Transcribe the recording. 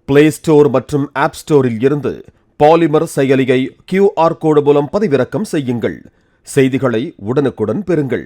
Play store மற்றும் app ஸ்டோரில் இருந்து பாலிமர் செயலியை QR கோடு மூலம் பதிவிறக்கம் செய்யுங்கள். செய்திகளை உடனுக்குடன் பெறுங்கள்.